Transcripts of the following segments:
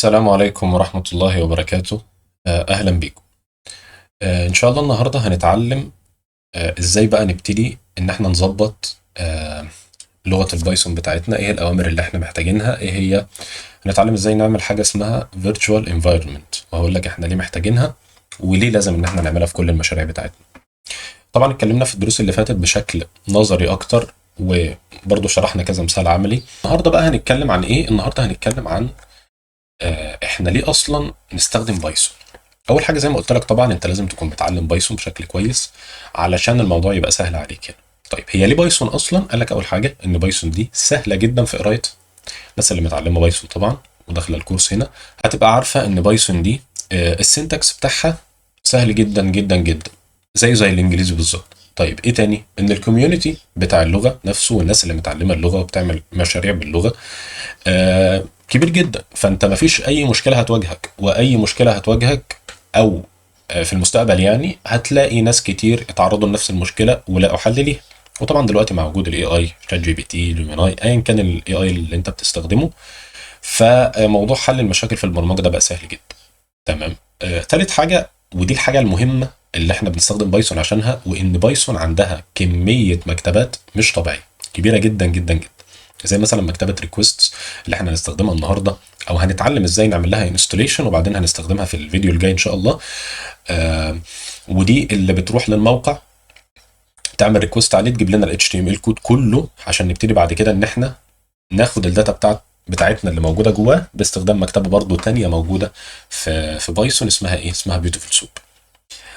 السلام عليكم ورحمة الله وبركاته. أهلا بيكم. إن شاء الله النهاردة هنتعلم إزاي بقى نبتدي إن إحنا نظبط لغة البايثون بتاعتنا. إيه الأوامر اللي إحنا محتاجينها؟ إيه هي؟ هنتعلم إزاي نعمل حاجة اسمها virtual environment، وهقول لك إحنا ليه محتاجينها وليه لازم إن إحنا نعملها في كل المشاريع بتاعتنا. طبعا اتكلمنا في الدروس اللي فاتت بشكل نظري أكتر، وبرضه شرحنا كذا مثال عملي. النهارده بقى هنتكلم عن إيه؟ النهارده هنتكلم عن إحنا ليه أصلا نستخدم بايثون. اول حاجه زي ما قلت لك، طبعا انت لازم تكون بتعلم بايثون بشكل كويس علشان الموضوع يبقى سهل عليك هنا. طيب هي ليه بايثون اصلا؟ قال لك اول حاجه ان بايثون دي سهله جدا في قرايتها. الناس اللي متعلمه بايثون طبعا وداخله الكورس هنا هتبقى عارفه ان بايثون دي السنتكس بتاعها سهل جدا جدا جدا، زي الانجليزي بالظبط. طيب ايه تاني؟ ان الكوميونتي بتاع اللغه نفسه والناس اللي متعلمه اللغه وبتعمل مشاريع باللغه كبير جدا. فانت مفيش اي مشكله هتواجهك، واي مشكله هتواجهك او في المستقبل يعني هتلاقي ناس كتير اتعرضوا لنفس المشكله ولقوا حل ليها. وطبعا دلوقتي مع وجود الاي اي، شات جي بي تي، جيميناي، ايا كان الاي اي اللي انت بتستخدمه، فموضوع حل المشاكل في البرمجه ده بقى سهل جدا. تمام. تالت حاجه، ودي الحاجه المهمه اللي احنا بنستخدم بايثون عشانها، وان بايثون عندها كميه مكتبات مش طبيعيه، كبيره جدا جدا جدا. زي مثلا مكتبه ريكويستس اللي احنا هنستخدمها النهارده، او هنتعلم ازاي نعمل لها انستوليشن وبعدين هنستخدمها في الفيديو الجاي ان شاء الله. آه ودي اللي بتروح للموقع، تعمل ريكوست عليه، تجيب لنا ال HTML كود كله عشان نبتدي بعد كده ان احنا ناخد الداتا بتاعتنا اللي موجوده جواه باستخدام مكتبه برضو تانية موجوده في بايثون، اسمها ايه؟ اسمها بيوتيفول سوب.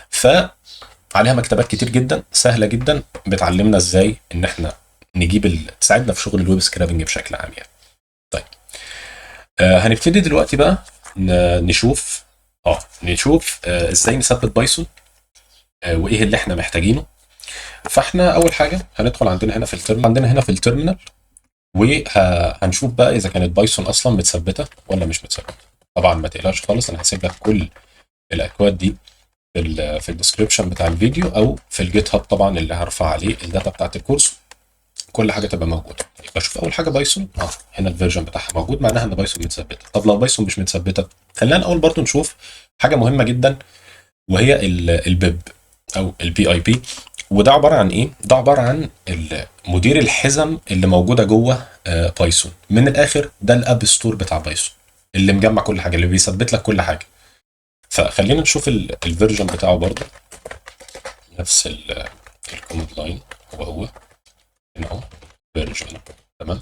فعليها مكتبات كتير جدا سهله جدا، بتعلمنا ازاي ان احنا تساعدنا في شغل الويب سكرابنج بشكل عام يعني. طيب هنبتدي دلوقتي بقى نشوف ازاي نثبت بايثون، وايه اللي احنا محتاجينه. فاحنا اول حاجه هندخل عندنا هنا في التيرمينال، وهنشوف بقى اذا كانت بايثون اصلا متثبته ولا مش متثبته. طبعا ما تقلقش خالص، انا هسيب لك كل الاكواد دي في الديسكربشن بتاع الفيديو او في الجيت هاب طبعا اللي هرفع عليه الداتا بتاعت الكورس. كل حاجه تبقى موجوده. يبقى شوف اول حاجه بايثون، هنا الفيرجن بتاعها موجود، معناها ان بايثون متثبته. طب لو بايثون مش متثبته، خلينا الاول برضو نشوف حاجه مهمه جدا، وهي البيب او البي اي بي. وده عباره عن ايه؟ ده عباره عن مدير الحزم اللي موجوده جوه بايثون. من الاخر ده الاب ستور بتاع بايثون اللي مجمع كل حاجه، اللي بيثبت لك كل حاجه. فخلينا نشوف الفيرجن بتاعه برضه، نفس الكوماند لاين هو هنا اهو فيرجن. تمام.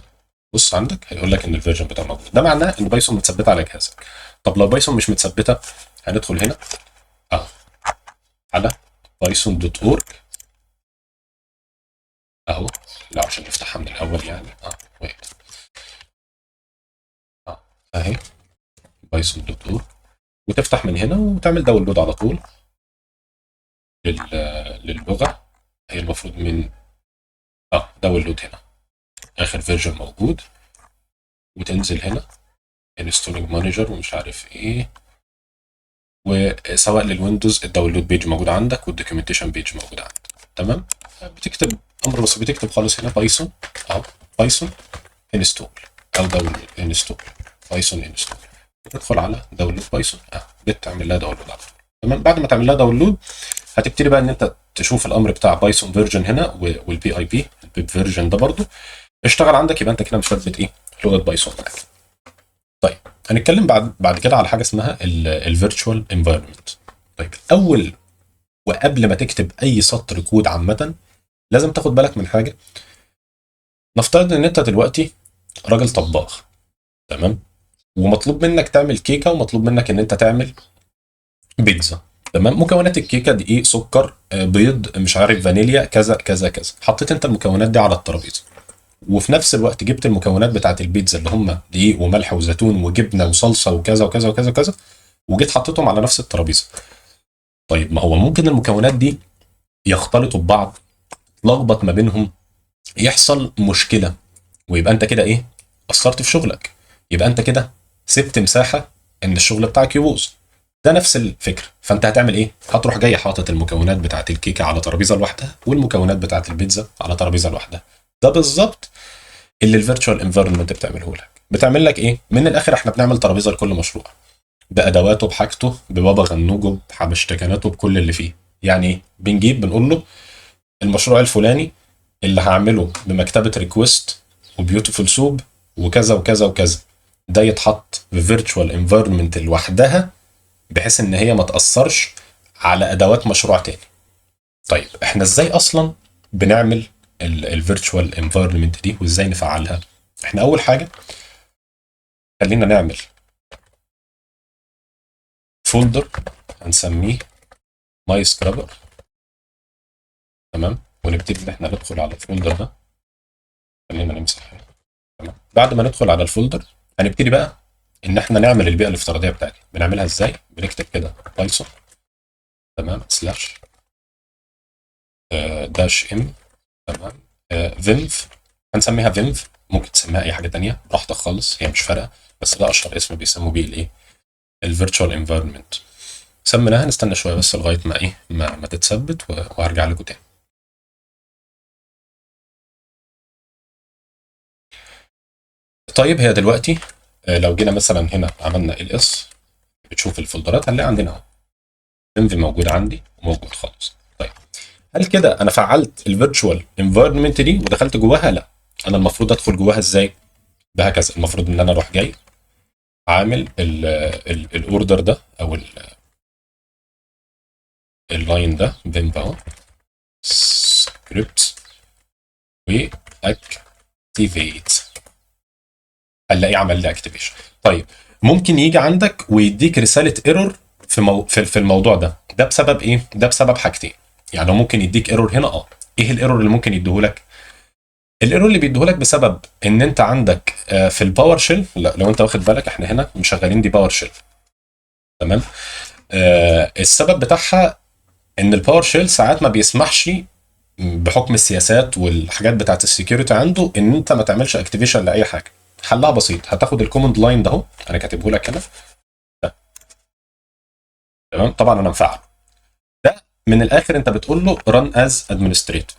بص عندك هيقول لك ان الفيرجن بتاعه موجود، ده معناه ان بايثون متثبته على جهازك. طب لو بايثون مش متثبته، هندخل هنا اهو على بايثون دوت اورج اهو. لا عشان نفتحها من الاول يعني ويت اهي بايثون دوت اورج، وتفتح من هنا وتعمل داونلود على طول للغه. هي المفروض من داونلود هنا اخر فيرجن موجود، وتنزل هنا انستولينج مانجر ومش عارف ايه. وسواء للويندوز الداونلود بيج موجود عندك والدوكيومنتيشن بيج موجود عندك. تمام. بتكتب امر بس، بتكتب خالص هنا بايثون بايثون انستول او داونلود انستول بايثون انستول، وتدخل على داونلود بايثون بتعمل لها داونلود على طول. تمام. بعد ما تعمل لها داونلود هتبتدي بقى ان انت تشوف الامر بتاع بايثون فيرجن هنا، والبي اي بي البيب فيرجن ده برضو اشتغل عندك، يبقى انت كده مثبت ايه؟ لغه بايثون معاك. طيب هنتكلم بعد كده على حاجه اسمها الفيرتشوال انفايرمنت. طيب اول وقبل ما تكتب اي سطر كود عامه لازم تاخد بالك من حاجه. نفترض ان انت دلوقتي راجل طباخ، تمام، ومطلوب منك تعمل كيكه، ومطلوب منك ان انت تعمل بيتزا. تمام. مكونات الكيكه دي ايه؟ سكر، بيض، مش عارف، فانيليا، كذا كذا كذا. حطيت انت المكونات دي على الترابيزه، وفي نفس الوقت جبت المكونات بتاعت البيتزا اللي هم دقيق وملح وزيتون وجبنه وصلصه وكذا وكذا وكذا وكذا، وجيت حطيتهم على نفس الترابيزه. طيب ما هو ممكن المكونات دي يختلطوا ببعض، لخبط ما بينهم، يحصل مشكله، ويبقى انت كده ايه؟ قصرت في شغلك. يبقى انت كده سبت مساحه ان الشغل بتاعك يبوظ. ده نفس الفكره. فانت هتعمل ايه؟ هتروح جاي حاطط المكونات بتاعت الكيكه على ترابيزه لوحدها، والمكونات بتاعت البيتزا على ترابيزه لوحدها. ده بالظبط اللي الفيرتشوال انفايرمنت بتعمله لك. بتعمل لك ايه من الاخر؟ احنا بنعمل ترابيزه لكل مشروع بادواته بحاجته ببابا غنوجه بحبشتكناته بكل اللي فيه. يعني ايه؟ بنجيب بنقول له المشروع الفلاني اللي هعمله بمكتبه ريكوست وبيوتيفول سوب وكذا وكذا وكذا، ده يتحط في فيرتشوال انفايرمنت لوحدها بحيث ان هي ما تاثرش على ادوات مشروع تاني. طيب احنا ازاي اصلا بنعمل الفيرتشوال انفايرمنت دي وازاي نفعلها؟ احنا اول حاجه خلينا نعمل فولدر هنسميه ماي سكرابر. تمام، ونبتدي ان احنا ندخل على الفولدر ده. خلينا نمسح. تمام، بعد ما ندخل على الفولدر هنبتدي بقى ان احنا نعمل البيئه الافتراضيه بتاعتي. بنعملها ازاي؟ بنكتب كده بايثون تمام سلاش داش ام. تمام، فينف، هنسميها فينف، ممكن تسميها اي حاجه تانية براحتك خالص، هي مش فارقه، بس ده اشهر اسم بيسموا بيه الايه، الفيرتشوال انفايرمنت. سميناها، نستنى شويه بس لغايه ما ايه ما تتثبت وهرجع لكم تاني. طيب هي دلوقتي لو جينا مثلا هنا عملنا ال اس، بتشوف الفولدرات هنلاقي عندنا اهو فينف موجود عندي وموجود خالص. طيب هل كده انا فعلت الفيرتشوال انفايرمنت دي ودخلت جواها؟ لا، انا المفروض ادخل جواها ازاي؟ بهكذا، المفروض ان انا اروح جاي عامل الاوردر ده او اللاين ده فينف اهو سكريبت واكتيفيت، هنلاقيه عمل لي اكتيفيشن. طيب ممكن يجي عندك ويديك رساله ايرور في الموضوع ده. ده بسبب ايه؟ ده بسبب حاجتين. يعني هو ممكن يديك ايرور هنا. ايه الايرور اللي ممكن يديهولك؟ الايرور اللي بيديهولك بسبب ان انت عندك في الباور شيل، لو انت واخد بالك احنا هنا مشغلين دي باور شيل. تمام، السبب بتاعها ان الباور شيل ساعات ما بيسمحش بحكم السياسات والحاجات بتاعت السكيورتي عنده ان انت ما تعملش اكتيفيشن لاي حاجه. حلها بسيط، هتاخد الكوماند لاين ده اهو، انا كاتبه لك هنا ده. تمام، طبعا انا مفعل ده. من الاخر انت بتقول له run as administrator،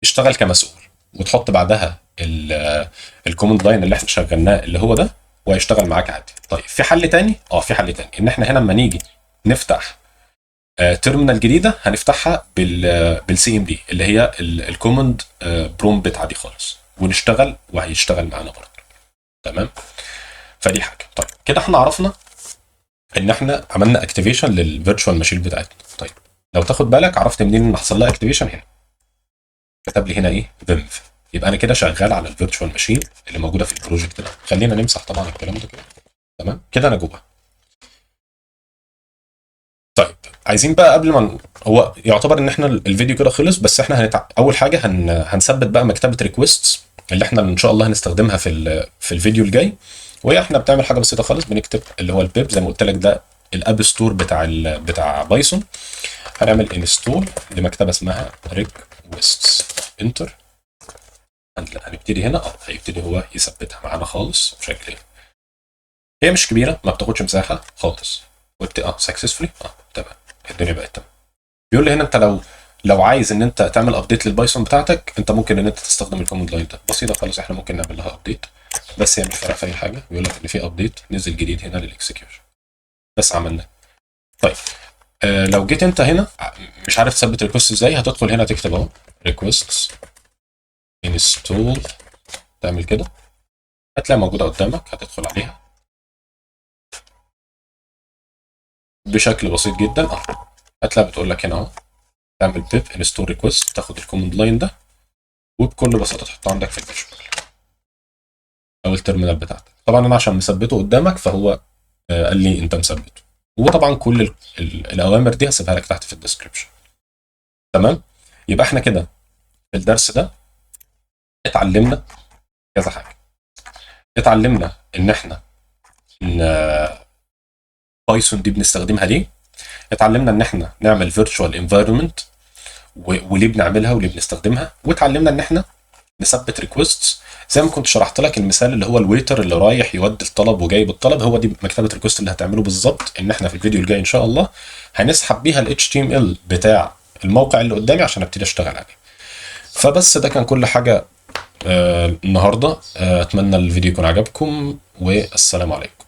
اشتغل كمسؤول، وتحط بعدها الكوماند لاين اللي احنا شغلناه اللي هو ده، وهيشتغل معاك عادي. طيب في حل تاني، في حل تاني ان احنا هنا لما نيجي نفتح تيرمينال جديده هنفتحها بالسي ام دي اللي هي الكوماند برومبت عادي خالص، ونشتغل وهيشتغل معانا برضه. تمام، فدي حاجه. طيب كده احنا عرفنا ان احنا عملنا اكتيفيشن للفيرتشوال ماشين بتاعتنا. طيب لو تاخد بالك عرفت منين ان حصل لها اكتيفيشن؟ هنا كتب لي هنا ايه؟ فينف. يبقى انا كده شغال على الفيرتشوال ماشين اللي موجوده في البروجكت ده. خلينا نمسح طبعا الكلام ده كده. تمام كده انا جوه. طيب عايزين بقى قبل ما هو يعتبر ان احنا الفيديو كده خلص، بس احنا اول حاجه هنثبت بقى مكتبه ريكويست اللي احنا ان شاء الله هنستخدمها في الفيديو الجاي. وهي احنا بتعمل حاجه بسيطه خالص، بنكتب اللي هو البيب زي ما قلت لك، ده الاب ستور بتاع بايثون. هنعمل انستول لمكتبه اسمها ريكويست انتر. هنبتدي هنا هيبتدي هو يثبتها معانا خالص بشكل هي مش كبيره، ما بتاخدش مساحه خالص. قلت سكسسفولي تمام، الدنيا بقت تمام. بيقول لي هنا انت لو عايز ان انت تعمل ابديت للبايثون بتاعتك، انت ممكن ان انت تستخدم الكوماند لاين ده. بسيطه خالص، احنا ممكن نعمل لها ابديت، بس هي مش فارقه في اي حاجه. بيقول لك ان في ابديت نزل جديد هنا للاكسكيوشن، بس عملناه. طيب لو جيت انت هنا مش عارف تثبت ريكوست ازاي، هتدخل هنا تكتب اهو ريكويست انستول، تعمل كده هتلاقي موجوده قدامك، هتدخل عليها بشكل بسيط جدا. هتلاقي بتقول لك هنا اهو تعمل بيب انستول ريكويست، تاخد الكوماند لاين ده وبكل بساطه تحطه عندك في الفيجوال او التيرمينال بتاعتك. طبعا انا عشان مثبته قدامك فهو قال لي انت مثبته. وطبعا كل الاوامر دي هسيبها لك تحت في الديسكربشن. تمام، يبقى احنا كده في الدرس ده اتعلمنا كذا حاجه. اتعلمنا ان احنا بايثون دي بنستخدمها ليه، اتعلمنا ان احنا نعمل فيرتشوال انفايرمنت وليه بنعملها وليه بنستخدمها، واتعلمنا ان احنا نثبت ريكويست زي ما كنت شرحت لك المثال اللي هو الويتر اللي رايح يودي الطلب وجايب الطلب. هو دي مكتبه ريكويست اللي هتعمله بالظبط، ان احنا في الفيديو الجاي ان شاء الله هنسحب بيها ال HTML بتاع الموقع اللي قدامي عشان ابتدي اشتغل عليه. فبس ده كان كل حاجه النهارده. اتمنى الفيديو يكون عجبكم، والسلام عليكم.